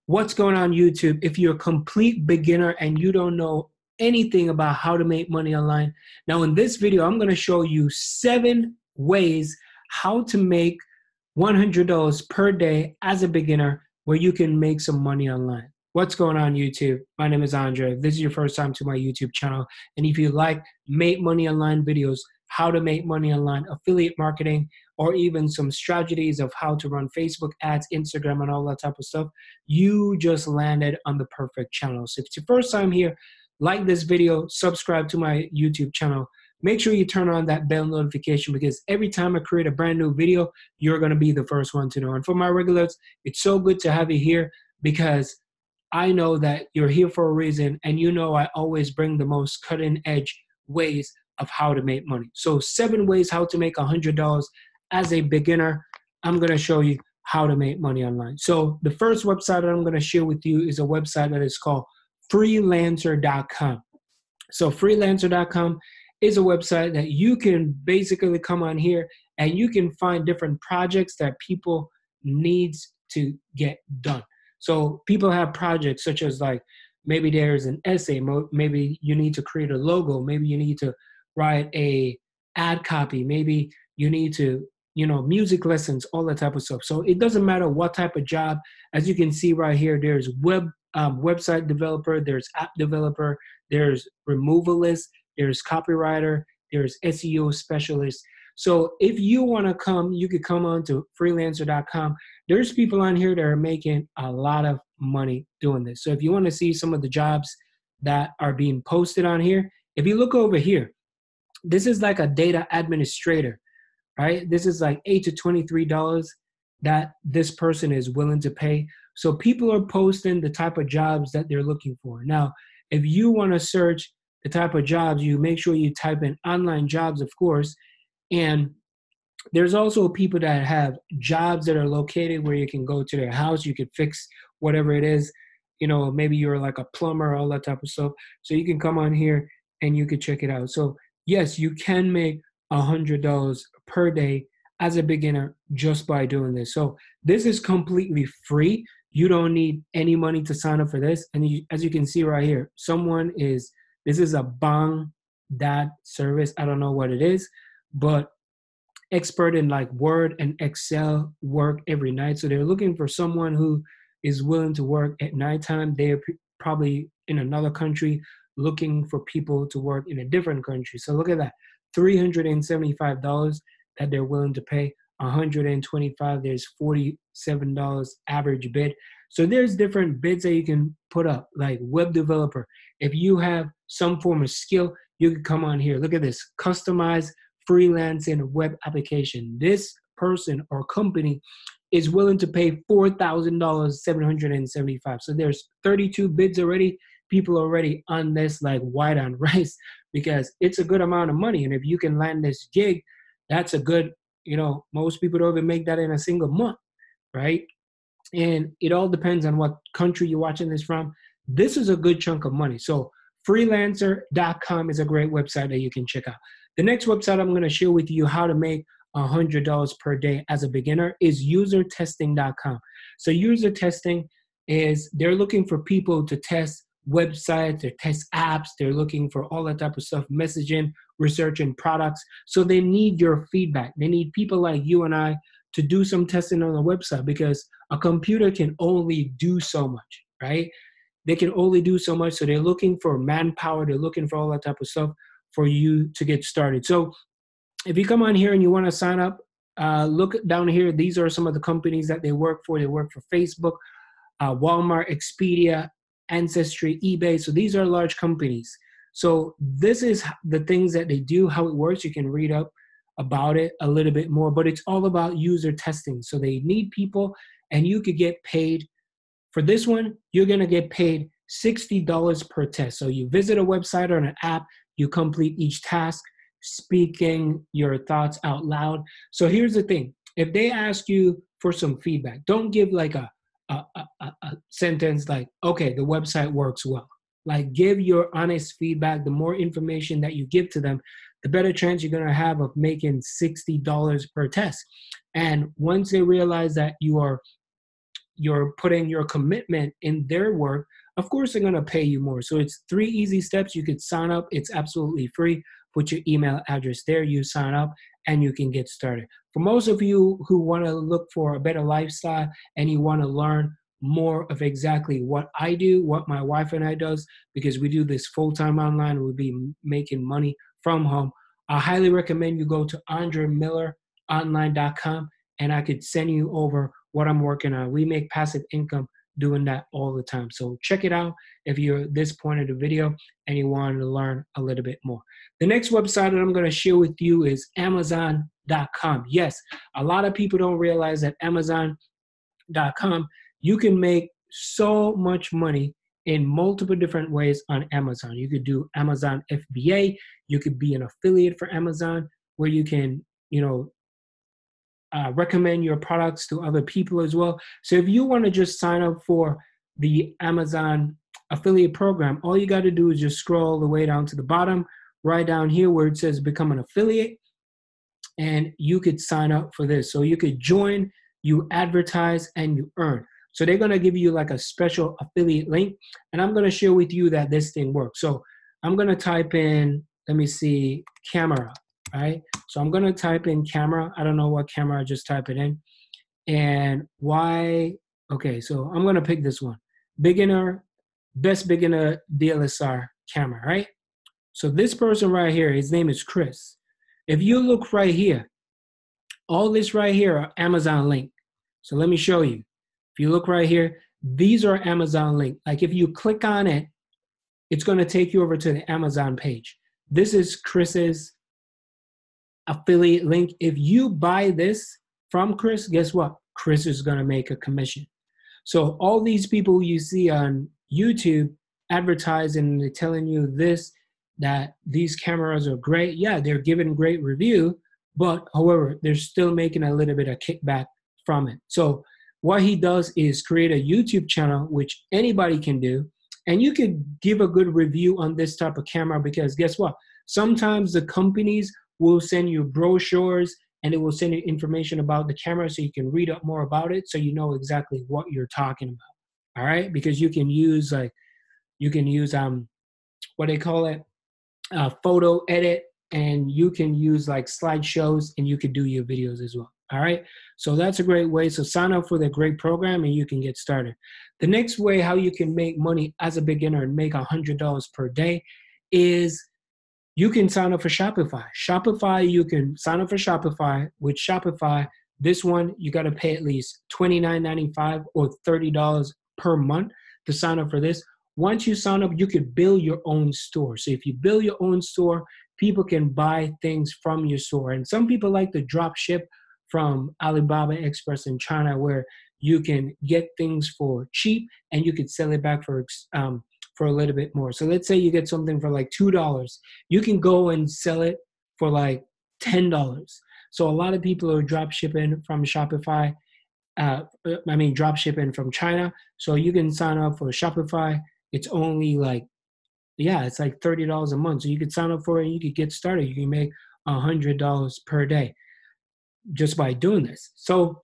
What's going on YouTube? If you're a complete beginner and you don't know anything about how to make money online, now in this video, I'm going to show you 7 ways how to make $100 per day as a beginner where you can make some money online. What's going on YouTube? My name is Andre. If this is your first time to my YouTube channel, and if you like make money online videos, how to make money online, affiliate marketing, or even some strategies of how to run Facebook ads, Instagram, and all that type of stuff, you just landed on the perfect channel. So if it's your first time here, like this video, subscribe to my YouTube channel. Make sure you turn on that bell notification because every time I create a brand new video, you're going to be the first one to know. And for my regulars, it's so good to have you here because I know that you're here for a reason, and you know I always bring the most cutting edge ways of how to make money. So 7 ways how to make $100 as a beginner. I'm going to show you how to make money online. So the first website that I'm going to share with you is a website that is called freelancer.com. So freelancer.com is a website that you can basically come on here and you can find different projects that people needs to get done. So people have projects such as like maybe there's an essay, maybe you need to create a logo, maybe you need to write a ad copy, maybe you need to, music lessons, all that type of stuff. So it doesn't matter what type of job. As you can see right here, there's website developer, there's app developer, there's removalist, there's copywriter, there's SEO specialist. So if you want to come, you could come on to freelancer.com. There's people on here that are making a lot of money doing this. So if you want to see some of the jobs that are being posted on here, if you look over here, this is like a data administrator, right? This is like $8 to $23 that this person is willing to pay. So people are posting the type of jobs that they're looking for. Now, if you want to search the type of jobs, you make sure you type in online jobs, of course. And there's also people that have jobs that are located where you can go to their house, you could fix whatever it is. Maybe you're like a plumber, all that type of stuff. So you can come on here and you could check it out. So yes, you can make $100 per day as a beginner just by doing this. So this is completely free. You don't need any money to sign up for this. And as you can see right here, this is a Bang Dat service. I don't know what it is, but expert in like Word and Excel work every night. So they're looking for someone who is willing to work at nighttime. They're probably in another country looking for people to work in a different country. So look at that, $375 that they're willing to pay, $125, there's $47 average bid. So there's different bids that you can put up, like web developer. If you have some form of skill, you can come on here. Look at this, customized freelancing web application. This person or company is willing to pay $4,775. So there's 32 bids already. People are already on this like white on rice because it's a good amount of money. And if you can land this gig, that's a good, most people don't even make that in a single month, right? And it all depends on what country you're watching this from. This is a good chunk of money. So freelancer.com is a great website that you can check out. The next website I'm going to share with you how to make $100 per day as a beginner is usertesting.com. So user testing is they're looking for people to test websites, they test apps, they're looking for all that type of stuff, messaging, researching products. So they need your feedback. They need people like you and I to do some testing on the website because a computer can only do so much, right? They can only do so much. So they're looking for manpower. They're looking for all that type of stuff for you to get started. So if you come on here and you want to sign up, look down here. These are some of the companies that they work for. They work for Facebook, Walmart, Expedia, Ancestry, eBay. So these are large companies. So this is the things that they do, how it works. You can read up about it a little bit more, but it's all about user testing. So they need people and you could get paid. For this one, you're going to get paid $60 per test. So you visit a website or an app, you complete each task, speaking your thoughts out loud. So here's the thing. If they ask you for some feedback, don't give like a sentence like, okay, the website works well. Like give your honest feedback. The more information that you give to them, the better chance you're going to have of making $60 per test. And once they realize that you are you're putting your commitment in their work, of course they're going to pay you more. So it's 3 easy steps. You could sign up. It's absolutely free. Put your email address there, you sign up, and you can get started. For most of you who want to look for a better lifestyle and you want to learn more of exactly what I do, what my wife and I does, because we do this full-time online, we'll be making money from home. I highly recommend you go to andremilleronline.com and I could send you over what I'm working on. We make passive income doing that all the time. So check it out if you're at this point of the video and you want to learn a little bit more. The next website that I'm going to share with you is Amazon.com. Yes, a lot of people don't realize that Amazon.com, you can make so much money in multiple different ways on Amazon. You could do Amazon FBA. You could be an affiliate for Amazon where you can, recommend your products to other people as well. So if you want to just sign up for the Amazon affiliate program, all you got to do is just scroll the way down to the bottom, right down here where it says become an affiliate, and you could sign up for this. So you could join, you advertise, and you earn. So they're going to give you like a special affiliate link, and I'm going to share with you that this thing works. So I'm going to type in, let me see, camera, right? So I'm going to type in camera. I don't know what camera, I just type it in. And why, okay, so I'm going to pick this one. Beginner, best beginner DSLR camera, right? So this person right here, his name is Chris. If you look right here, all this right here are Amazon link. So let me show you. If you look right here, these are Amazon link. Like if you click on it, it's going to take you over to the Amazon page. This is Chris's affiliate link. If you buy this from Chris, guess what? Chris is going to make a commission. So all these people you see on YouTube advertising, they're telling you this, that these cameras are great. Yeah, they're giving great review, but however, they're still making a little bit of kickback from it. So what he does is create a YouTube channel, which anybody can do. And you could give a good review on this type of camera because guess what? Sometimes the companies will send you brochures and it will send you information about the camera so you can read up more about it so you know exactly what you're talking about. All right? Because you can use what they call it, photo edit, and you can use like slideshows and you can do your videos as well. All right, so that's a great way. So sign up for the great program and you can get started. The next way how you can make money as a beginner and make $100 per day is you can sign up for Shopify. Shopify, you can sign up for Shopify. With Shopify, this one, you got to pay at least $29.95 or $30 per month to sign up for this. Once you sign up, you could build your own store. So if you build your own store, people can buy things from your store. And some people like to drop ship from Alibaba Express in China, where you can get things for cheap and you could sell it back for a little bit more. So let's say you get something for like $2. You can go and sell it for like $10. So a lot of people are drop shipping from Shopify. Drop shipping from China. So you can sign up for Shopify. It's only like, it's like $30 a month. So you could sign up for it and you could get started. You can make $100 per day just by doing this. So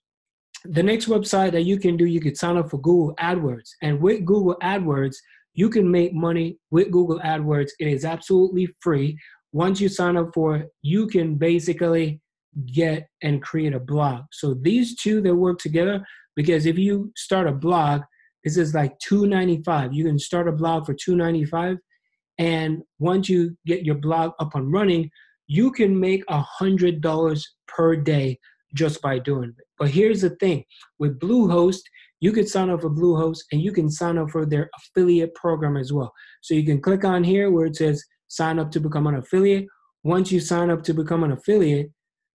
the next website that you can do, you could sign up for Google AdWords. And with Google AdWords, you can make money with Google AdWords. It is absolutely free. Once you sign up for it, you can basically get and create a blog. So these two, they work together because if you start a blog, this is like $2.95. You can start a blog for $2.95. And once you get your blog up and running, you can make $100 per day just by doing it. But here's the thing. With Bluehost, you could sign up for Bluehost and you can sign up for their affiliate program as well. So you can click on here where it says sign up to become an affiliate. Once you sign up to become an affiliate,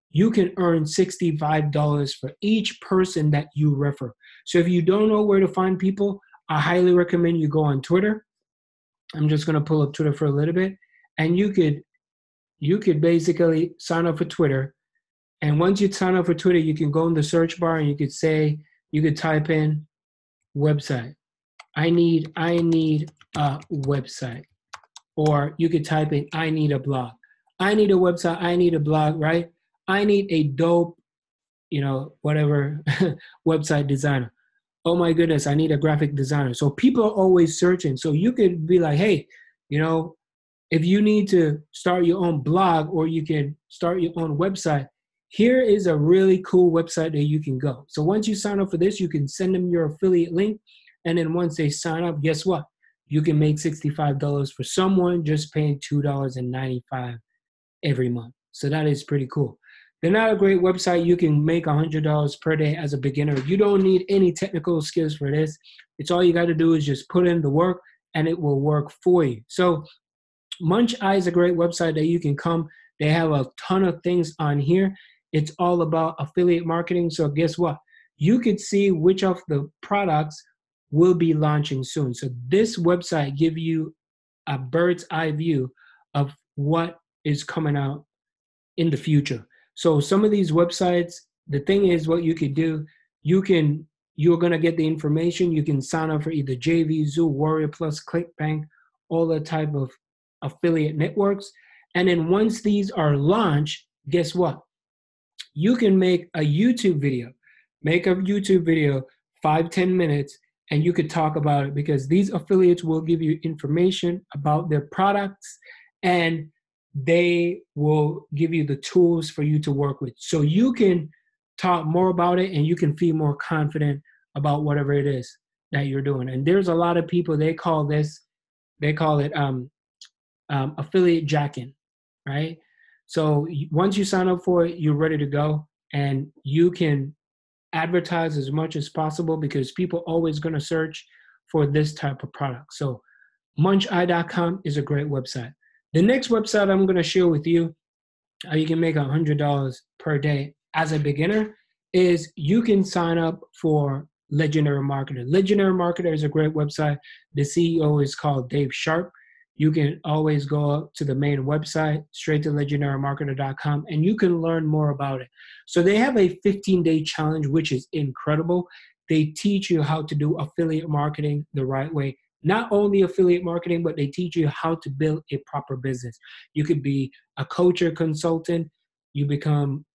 you can earn $65 for each person that you refer. So if you don't know where to find people, I highly recommend you go on Twitter. I'm just going to pull up Twitter for a little bit. And you could basically sign up for Twitter. And once you sign up for Twitter, you can go in the search bar and you could type in website. I need a website. Or you could type in, I need a blog. I need a website. I need a blog, right? I need a dope, whatever website designer. oh my goodness, I need a graphic designer. So people are always searching. So you could be like, hey, you know, if you need to start your own blog or you can start your own website, here is a really cool website that you can go. So once you sign up for this, you can send them your affiliate link. And then once they sign up, guess what? You can make $65 for someone just paying $2.95 every month. So that is pretty cool. They're not a great website. You can make $100 per day as a beginner. You don't need any technical skills for this. It's all you got to do is just put in the work and it will work for you. So Munch Eye is a great website that you can come. They have a ton of things on here. It's all about affiliate marketing. So guess what? You could see which of the products will be launching soon. So this website gives you a bird's eye view of what is coming out in the future. So some of these websites, the thing is what you could do, you're going to get the information. You can sign up for either JV, Zoo, Warrior Plus, ClickBank, all the type of affiliate networks. And then once these are launched, guess what? You can make a YouTube video. Make a YouTube video, 5-10 minutes, and you could talk about it because these affiliates will give you information about their products and they will give you the tools for you to work with. So you can talk more about it and you can feel more confident about whatever it is that you're doing. And there's a lot of people, they call it affiliate jacking, right? So once you sign up for it, you're ready to go and you can advertise as much as possible because people are always going to search for this type of product. So muncheye.com is a great website. The next website I'm going to share with you, how you can make $100 per day as a beginner, is you can sign up for Legendary Marketer. Legendary Marketer is a great website. The CEO is called Dave Sharp. You can always go up to the main website, straight to legendarymarketer.com, and you can learn more about it. So they have a 15-day challenge, which is incredible. They teach you how to do affiliate marketing the right way. Not only affiliate marketing, but they teach you how to build a proper business. You could be a coach or consultant. You can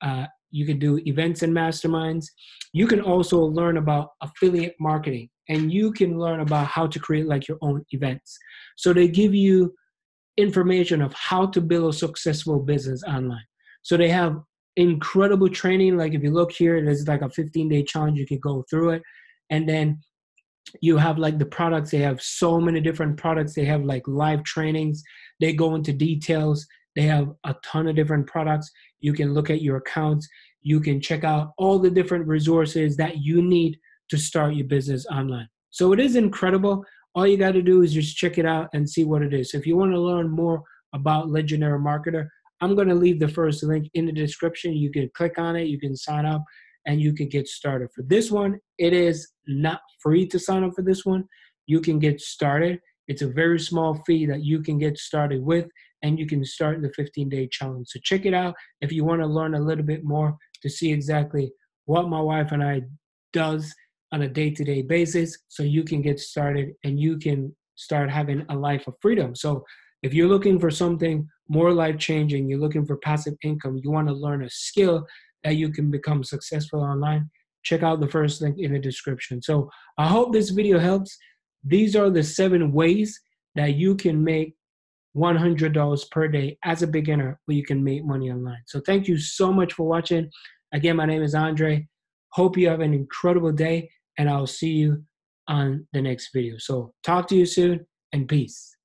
do events and masterminds. You can also learn about affiliate marketing, and you can learn about how to create like your own events. So they give you information of how to build a successful business online. So they have incredible training. Like if you look here, there's like a 15-day challenge. You can go through it. And then you have like the products. They have so many different products. They have like live trainings. They go into details. They have a ton of different products. You can look at your accounts. You can check out all the different resources that you need to start your business online. So it is incredible. All you got to do is just check it out and see what it is. If you want to learn more about Legendary Marketer, I'm going to leave the first link in the description. You can click on it. You can sign up and you can get started. For this one, it is not free to sign up for this one. You can get started. It's a very small fee that you can get started with, and you can start the 15-day challenge. So check it out if you want to learn a little bit more to see exactly what my wife and I does on a day-to-day basis, so you can get started and you can start having a life of freedom. So if you're looking for something more life-changing, you're looking for passive income, you want to learn a skill that you can become successful online, check out the first link in the description. So I hope this video helps. These are the 7 ways that you can make $100 per day as a beginner where you can make money online. So thank you so much for watching. Again, my name is Andre. Hope you have an incredible day, and I'll see you on the next video. So talk to you soon, and peace.